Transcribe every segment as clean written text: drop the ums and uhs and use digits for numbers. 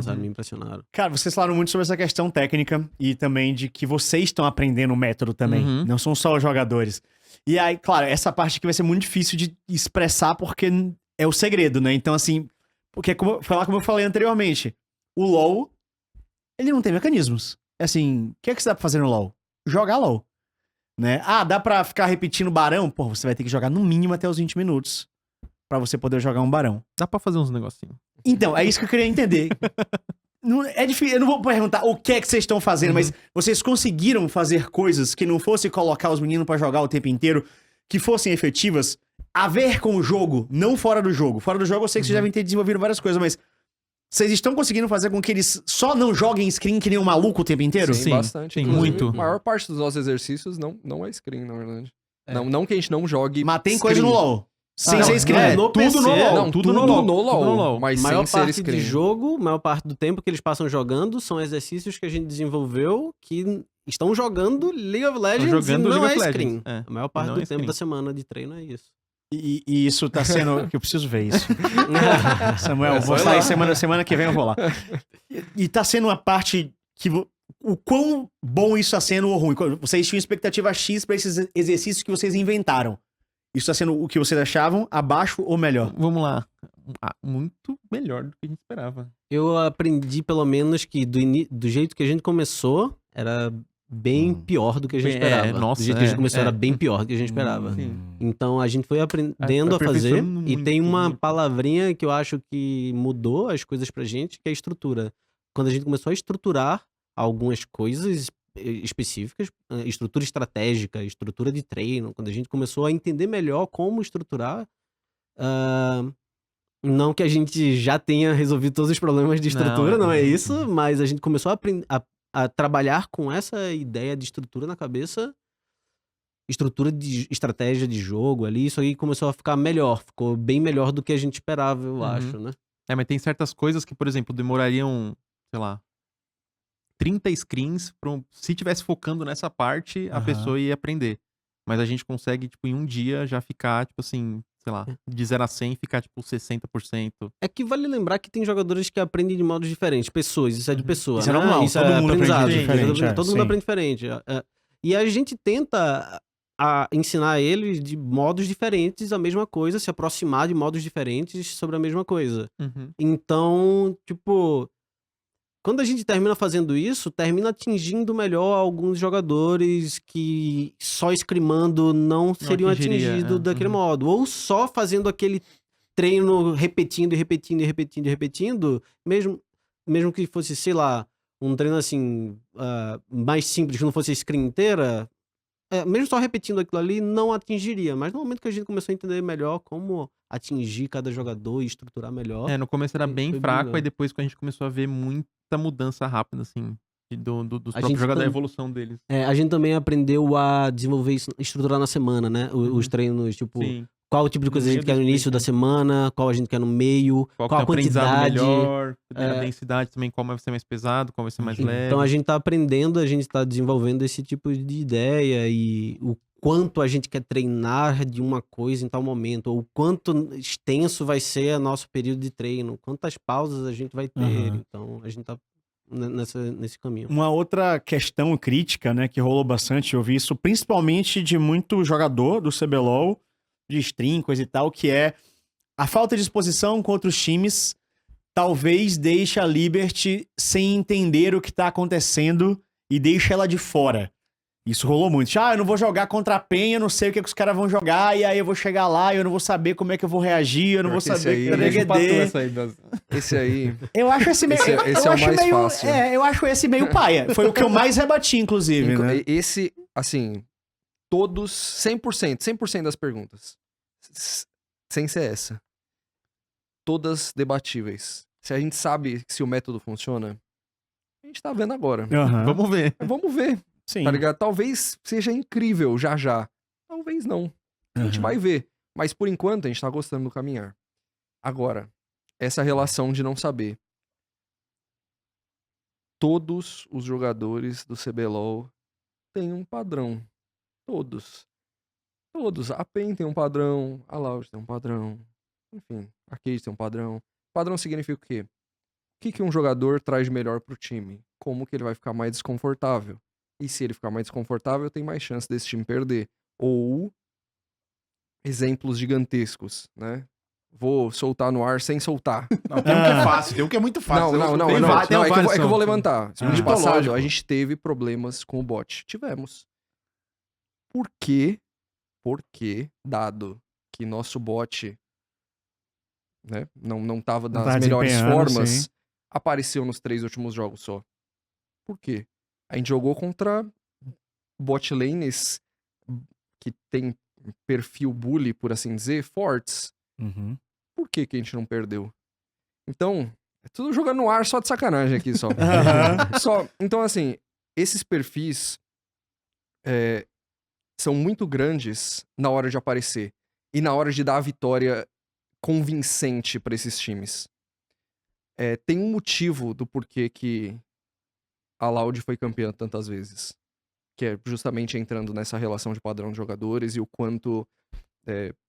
sabe? Me impressionaram. Cara, vocês falaram muito sobre essa questão técnica e também de que vocês estão aprendendo o método também. Não são só os jogadores. E aí, claro, essa parte aqui vai ser muito difícil de expressar porque é o segredo, né? Então, assim, porque foi lá como eu falei anteriormente, o LoL, ele não tem mecanismos. É assim, o que é que você dá pra fazer no LoL? Jogar LoL. Né? Ah, dá pra ficar repetindo barão? Pô, você vai ter que jogar no mínimo até os 20 minutos pra você poder jogar um barão. Dá pra fazer uns negocinhos. Então, é isso que eu queria entender. Não, é difícil, eu não vou perguntar o que é que vocês estão fazendo, mas vocês conseguiram fazer coisas que não fosse colocar os meninos pra jogar o tempo inteiro, que fossem efetivas, a ver com o jogo, não fora do jogo. Fora do jogo eu sei que vocês devem ter desenvolvido várias coisas, mas vocês estão conseguindo fazer com que eles só não joguem screen que nem um maluco o tempo inteiro? Sim, bastante. Sim, Inclusive, muito. A maior parte dos nossos exercícios não é screen, na verdade. Não que a gente não jogue Mas tem screen. coisa no LoL. Sem ser screen. É, no tudo PC, no LoL. Não, tudo no LoL. Mas Maior sem ser parte screen. de jogo, maior parte do tempo que eles passam jogando são exercícios que a gente desenvolveu que estão jogando League of Legends jogando e não League é of screen. Legends, é. A maior parte Não do é tempo screen. da semana de treino é isso. E isso tá sendo... que eu preciso ver isso. Samuel, vou só ir sair lá. semana que vem eu vou lá. E tá sendo uma parte que... O quão bom isso tá sendo ou ruim? Vocês tinham expectativa X pra esses exercícios que vocês inventaram. Isso tá sendo o que vocês achavam, abaixo ou melhor? Vamos lá. Muito melhor do que a gente esperava. Eu aprendi, pelo menos, que do jeito que a gente começou, era bem pior do que a gente esperava. nossa, do jeito que a gente é, começou, é. era bem pior do que a gente esperava. Sim. Então, a gente foi aprendendo a fazer. Aperfeiçoando E muito, tem uma muito. palavrinha que eu acho que mudou as coisas pra gente, que é a estrutura. Quando a gente começou a estruturar algumas coisas específicas, estrutura estratégica, estrutura de treino, quando a gente começou a entender melhor como estruturar, não que a gente já tenha resolvido todos os problemas de estrutura, não é isso, mas a gente começou a trabalhar com essa ideia de estrutura na cabeça, estrutura de estratégia de jogo ali, isso aí começou a ficar melhor, ficou bem melhor do que a gente esperava, eu acho, né? Mas tem certas coisas que, por exemplo, demorariam, sei lá, 30 screens se tivesse focando nessa parte, a pessoa ia aprender. Mas a gente consegue, tipo, em um dia já ficar, tipo assim, sei lá, de 0 a 100 ficar, tipo, 60%. É que vale lembrar que tem jogadores que aprendem de modos diferentes, pessoas, isso é de pessoa, Isso é né? normal, Isso todo é mundo aprende aprendizado, diferente, todo mundo sim. aprende diferente. E a gente tenta ensinar eles de modos diferentes a mesma coisa, se aproximar de modos diferentes sobre a mesma coisa. Então, tipo, quando a gente termina fazendo isso, termina atingindo melhor alguns jogadores que só scrimando não seriam atingiria, atingidos daquele modo. Ou só fazendo aquele treino repetindo e repetindo e repetindo e repetindo, mesmo que fosse, sei lá, um treino assim, mais simples, que não fosse a screen inteira, mesmo só repetindo aquilo ali, não atingiria. Mas no momento que a gente começou a entender melhor como atingir cada jogador e estruturar melhor... No começo era bem foi fraco, melhor. aí depois que a gente começou a ver muita mudança rápida, assim, dos A próprios gente jogadores, a tam- evolução deles. A gente também aprendeu a desenvolver isso, estruturar na semana, né? Os treinos, tipo, Sim. qual o tipo de coisa No a meio gente quer do no início sprint, da né? semana, qual a gente quer no meio, Qual qual que a tem um aprendizado quantidade. melhor, a densidade também, qual vai ser mais pesado, qual vai ser mais leve. Então a gente tá aprendendo, a gente tá desenvolvendo esse tipo de ideia e o quanto a gente quer treinar de uma coisa em tal momento, ou o quanto extenso vai ser o nosso período de treino, quantas pausas a gente vai ter. Então a gente tá nesse caminho. Uma outra questão crítica, né, que rolou bastante, eu vi isso principalmente de muito jogador do CBLOL, de stream, coisa e tal, que é a falta de exposição com outros times talvez deixe a Liberty sem entender o que tá acontecendo e deixa ela de fora. Isso rolou muito. Eu não vou jogar contra a PEN, eu não sei o que os caras vão jogar, e aí eu vou chegar lá e eu não vou saber como é que eu vou reagir, eu não vou saber Esse aí... Eu acho esse meio... Esse é o mais fácil. Eu acho esse meio paia. Foi o que eu mais rebati, inclusive, né? Esse, assim, todos, 100% das perguntas, sem ser essa, todas debatíveis. Se a gente sabe se o método funciona, a gente tá vendo agora. Vamos ver. Vamos ver, Sim. tá ligado? Talvez seja incrível já. Talvez não. A gente vai ver. Mas por enquanto a gente tá gostando do caminhar. Agora, essa relação de não saber. Todos os jogadores do CBLOL têm um padrão. Todos. A PEN tem um padrão, a Loud tem um padrão. Enfim, a Cage tem um padrão. Padrão significa o quê? que um jogador traz de melhor pro time? Como que ele vai ficar mais desconfortável? E se ele ficar mais desconfortável, tem mais chance desse time perder. Ou exemplos gigantescos, né? Vou soltar no ar sem soltar. Não, tem um que é fácil, tem um que é muito fácil. Não, é que eu vou levantar. Ah. Ano passado, Mitológico. a gente teve problemas com o bot. Tivemos. Por quê? Porque, dado que nosso bot, né, não tava Não das tá melhores desempenhando, formas, sim. apareceu nos 3 últimos jogos só. Por quê? A gente jogou contra bot lanes que tem perfil bully, por assim dizer, fortes. Uhum. Por que que a gente não perdeu? Então, é tudo jogando no ar só de sacanagem aqui só. Então, assim, esses perfis são muito grandes na hora de aparecer e na hora de dar a vitória convincente pra esses times. Tem um motivo do porquê que a Loud foi campeã tantas vezes. Que é justamente entrando nessa relação de padrão de jogadores e o quanto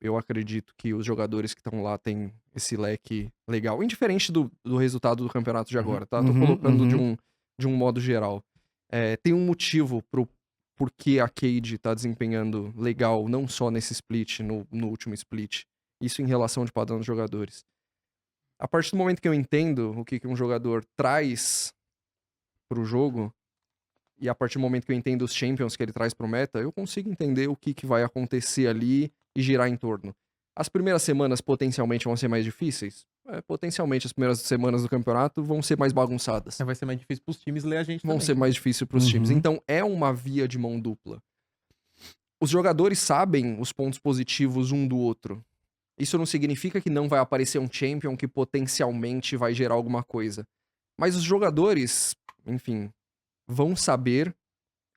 eu acredito que os jogadores que estão lá têm esse leque legal. Indiferente do resultado do campeonato de agora, tá? Tô colocando de um modo geral. Tem um motivo pro porquê a Cade tá desempenhando legal, não só nesse split, no último split. Isso em relação de padrão de jogadores. A partir do momento que eu entendo o que um jogador traz pro jogo, e a partir do momento que eu entendo os champions que ele traz pro meta, eu consigo entender o que vai acontecer ali e girar em torno. As primeiras semanas potencialmente vão ser mais difíceis? Potencialmente as primeiras semanas do campeonato vão ser mais bagunçadas. Vai ser mais difícil pros times ler a gente Vão também. ser mais difícil pros times. Então é uma via de mão dupla. Os jogadores sabem os pontos positivos um do outro. Isso não significa que não vai aparecer um champion que potencialmente vai gerar alguma coisa. Mas os jogadores, enfim, vão saber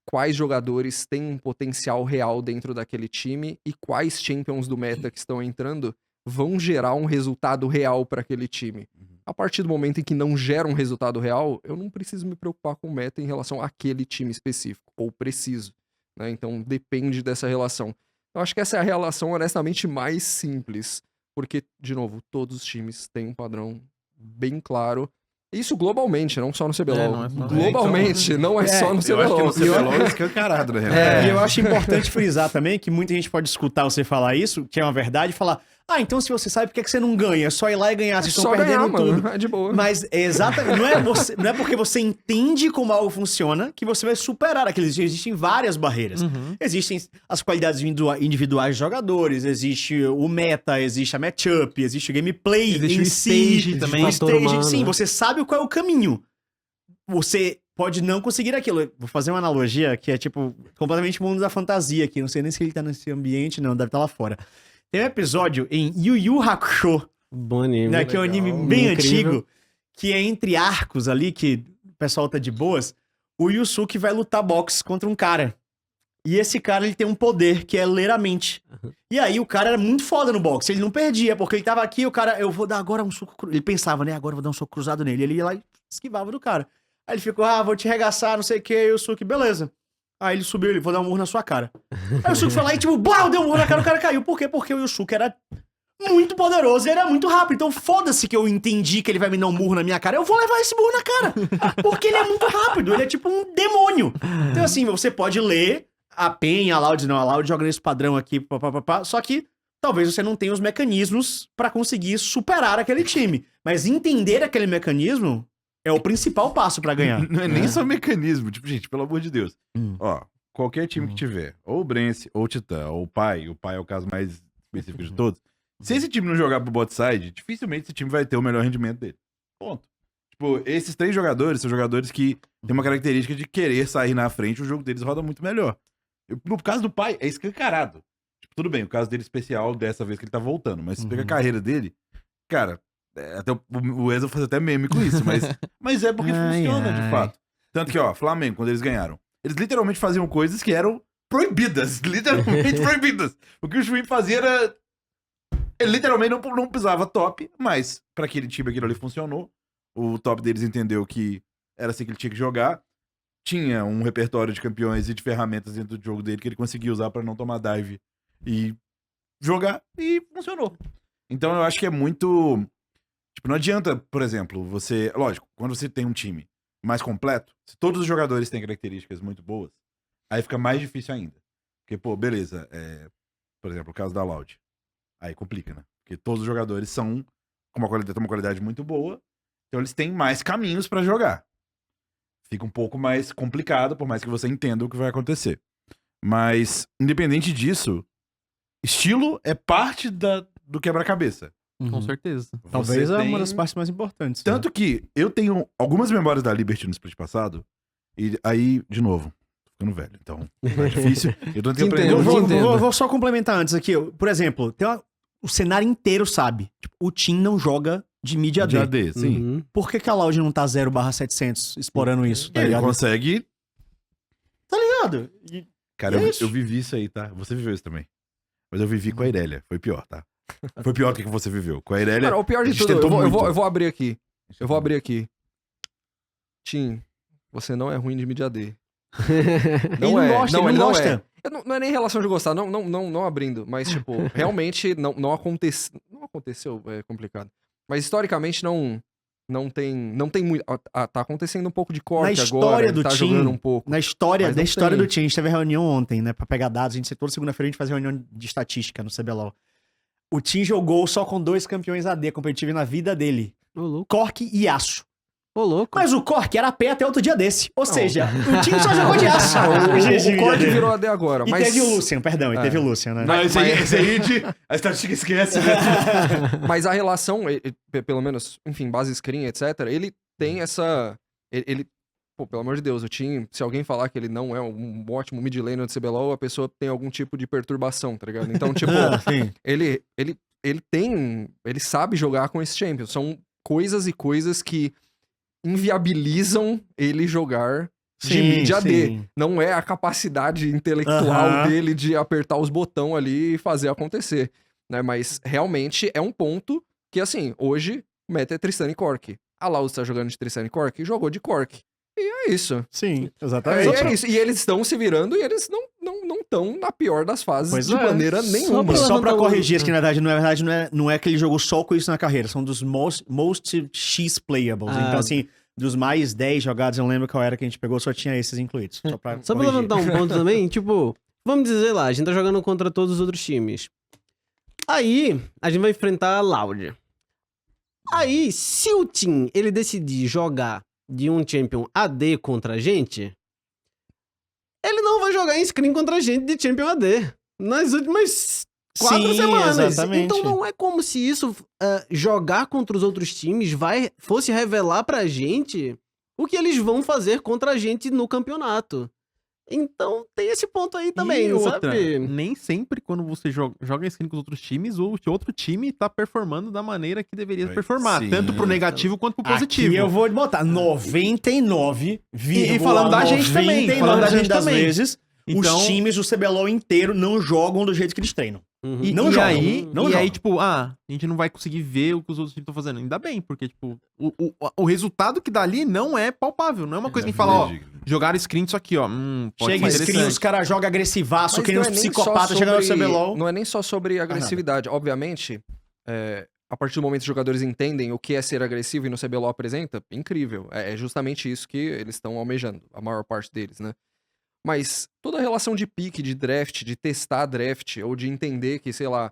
quais jogadores têm um potencial real dentro daquele time e quais champions do meta que estão entrando vão gerar um resultado real para aquele time. A partir do momento em que não gera um resultado real, eu não preciso me preocupar com o meta em relação àquele time específico, ou preciso, né? Então depende dessa relação. Eu acho que essa é a relação honestamente mais simples, porque, de novo, todos os times têm um padrão bem claro. Isso globalmente, não só no CBLOL. Não é só- Globalmente, não é só no Eu acho que CBLOL. no CBLOL é escancarado, na realidade. E eu acho importante frisar também que muita gente pode escutar você falar isso, que é uma verdade, e falar: ah, então se você sabe, por que que você não ganha? É só ir lá e ganhar, vocês estão Só perdendo ganhar, tudo. mano. É de boa. Mas é exatamente, não é porque você entende como algo funciona que você vai superar aqueles. Existem várias barreiras. Existem as qualidades individuais de jogadores, existe o meta, existe a matchup, existe o gameplay, Existe em o si, stage também. o Fator humano, sim, né? você sabe qual é o caminho. Você pode não conseguir aquilo. Vou fazer uma analogia que é tipo completamente mundo da fantasia aqui. Não sei nem se ele tá nesse ambiente, não, deve estar lá fora. Tem um episódio em Yu Yu Hakusho, Bom anime. né, que é um anime legal, bem incrível. antigo, que é entre arcos ali, que o pessoal tá de boas, o Yusuke vai lutar boxe contra um cara. E esse cara, ele tem um poder, que é ler a mente. E aí, o cara era muito foda no boxe, ele não perdia, porque ele tava aqui, o cara, eu vou dar agora um soco cruzado. Ele pensava, né, agora eu vou dar um soco cruzado nele. Ele ia lá e esquivava do cara. Aí ele ficou, vou te arregaçar, não sei o que, Yusuke, beleza. Aí ele subiu, ele, vou dar um murro na sua cara. Aí o Yusuke foi lá e tipo, blau, deu um murro na cara, o cara caiu. Por quê? Porque o Yusuke era muito poderoso e era muito rápido. Então foda-se que eu entendi que ele vai me dar um murro na minha cara. Eu vou levar esse murro na cara. Porque ele é muito rápido, ele é tipo um demônio. Então assim, você pode ler a PEN, a Loud, não, a Loud joga nesse padrão aqui, papapá, só que talvez você não tenha os mecanismos pra conseguir superar aquele time. Mas entender aquele mecanismo é o principal passo pra ganhar. Não é nem só mecanismo. Tipo, gente, pelo amor de Deus. Hum. Ó, qualquer time que tiver, ou o Brence, ou o Titã, ou o Pai é o caso mais específico de todos. Se esse time não jogar pro bot side, dificilmente esse time vai ter o melhor rendimento dele. Ponto. Tipo, esses 3 jogadores são jogadores que têm uma característica de querer sair na frente, o jogo deles roda muito melhor. No caso do Pai, é escancarado. Tipo, tudo bem, o caso dele é especial dessa vez que ele tá voltando, mas se pega a carreira dele, cara, até o Ezra faz até meme com isso, mas é porque funciona de fato. Tanto que, ó, Flamengo, quando eles ganharam, eles literalmente faziam coisas que eram proibidas, literalmente proibidas. O que o Schwinn fazia era... Ele literalmente não pisava top, mas pra aquele time aquilo ali funcionou. O top deles entendeu que era assim que ele tinha que jogar. Tinha um repertório de campeões e de ferramentas dentro do jogo dele que ele conseguia usar pra não tomar dive e jogar, e funcionou. Então eu acho que é muito Tipo, não adianta, por exemplo, você... Lógico, quando você tem um time mais completo, se todos os jogadores têm características muito boas, aí fica mais difícil ainda. Porque, pô, beleza, por exemplo, o caso da Loud. Aí complica, né? Porque todos os jogadores são com têm uma qualidade muito boa, então eles têm mais caminhos pra jogar. Fica um pouco mais complicado, por mais que você entenda o que vai acontecer. Mas, independente disso, estilo é parte do quebra-cabeça. Com certeza. Talvez Você é tem- uma das partes mais importantes. né? Tanto que eu tenho algumas memórias da Liberty no split passado, e aí, de novo, tô ficando velho, então é difícil. Eu tô tentando Te aprender. entendo, Eu vou, entendo. vou só complementar antes aqui. Por exemplo, o cenário inteiro sabe. Tipo, o Team não joga de mid AD. De AD, sim. Uhum. Por que a Loud não tá 0/700 explorando isso? Tá Ele ligado? consegue. Ligado? E- Cara, É eu, isso. eu vivi isso aí, tá? Você viveu isso também. Mas eu vivi com a Irelia. Foi pior, tá? Foi pior do que você viveu. Com a Irelia. Cara, o pior a de gente tudo, eu tentou vou, eu, muito. vou, eu vou abrir aqui. Eu vou abrir aqui. Tim, você não é ruim de mid AD. Ele não gosta, ele ele não é. gosta. Não é nem relação de gostar, não abrindo, mas, tipo, realmente não aconteceu, é complicado. Mas historicamente não tem muito. Tá acontecendo um pouco de corte Na agora, história ele do tá time, jogando um pouco. Na história, Mas da não história tem. do Team, a gente teve reunião ontem, né? Pra pegar dados. Toda segunda-feira a gente fazia reunião de estatística no CBLOL. O Team jogou só com 2 campeões AD competitivos na vida dele. Ô, louco. Cork e Aço. Ô, louco. Mas o Cork era pé até outro dia desse. Ou seja, o time só jogou de Aço. O corte virou AD agora, E mas... teve o Lucian, perdão, e teve o Lucian, né? Não, esse aí a estatística esquece, né? Mas a relação, pelo menos, enfim, base screen, etc., ele tem essa... Ele, pô, pelo amor de Deus, o Tim, se alguém falar que ele não é um ótimo mid laner de CBLOL, a pessoa tem algum tipo de perturbação, tá ligado? Então, tipo, Sim. ele sabe jogar com esse champion. São coisas e coisas que inviabilizam ele jogar de mid AD. sim. Não é a capacidade intelectual Aham. dele de apertar os botões ali e fazer acontecer, né? Mas realmente é um ponto que, assim, hoje o meta é Tristana e Cork. A Laus tá jogando de Tristana e Cork, jogou de Cork. E é isso. Sim, É, exatamente. é isso. E eles estão se virando e eles não estão na pior das fases Pois de é. maneira Só nenhuma. pra- Só pra levantar o- corrigir, que na verdade não é que ele jogou só com isso na carreira, são dos most X playables. Ah. Então, assim, dos mais 10 jogados, eu não lembro qual era que a gente pegou, só tinha esses incluídos. Só pra Só pra corrigir. levantar um ponto também, tipo, vamos dizer lá, a gente tá jogando contra todos os outros times. Aí, a gente vai enfrentar a Loud. Aí, se o team, ele decidir jogar de um champion AD contra a gente, ele não vai jogar em screen contra a gente de champion AD. Nas últimas 4 Sim, semanas. exatamente. Então não é como se isso, jogar contra os outros times, fosse revelar pra gente o que eles vão fazer contra a gente no campeonato. Então tem esse ponto aí também, E outra, sabe? nem sempre quando você joga skin com os outros times, o outro time tá performando da maneira que deveria Sim. performar. Tanto pro negativo quanto pro positivo. Aqui eu vou botar 99, E falando da gente também, falando da gente das também. vezes, Então- os times do CBLOL inteiro não jogam do jeito que eles treinam. Uhum. E, Não e jogam, aí, não e aí, jogam. tipo, a gente não vai conseguir ver o que os outros times estão fazendo. Ainda bem, porque, tipo, o resultado que dá ali não é palpável. Não é uma coisa que a gente fala, ó, jogaram screen isso aqui, ó. Pode Chega ser screen, os caras jogam agressivaço, Mas que nem não os é nem psicopatas só chegando no sobre- CBLOL. Não é nem só sobre agressividade. Obviamente, a partir do momento que os jogadores entendem o que é ser agressivo e no CBLOL apresenta, incrível. É justamente isso que eles estão almejando, a maior parte deles, né? Mas toda a relação de pique, de draft, de testar draft, ou de entender que, sei lá,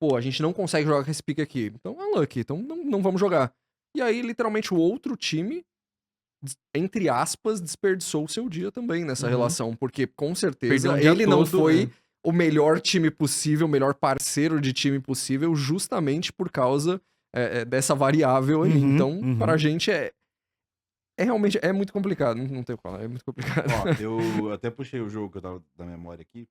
pô, a gente não consegue jogar com esse pique aqui. Então é lucky, então não vamos jogar. E aí, literalmente, o outro time, entre aspas, desperdiçou o seu dia também nessa Uhum. relação. Porque, com certeza, Perdeu um dia ele não todo, foi né? o melhor time possível, o melhor parceiro de time possível, justamente por causa dessa variável aí. Uhum, Então, uhum. pra gente realmente muito complicado. Não tem o que falar, é muito complicado. Ó, eu até puxei o jogo que eu tava da memória aqui.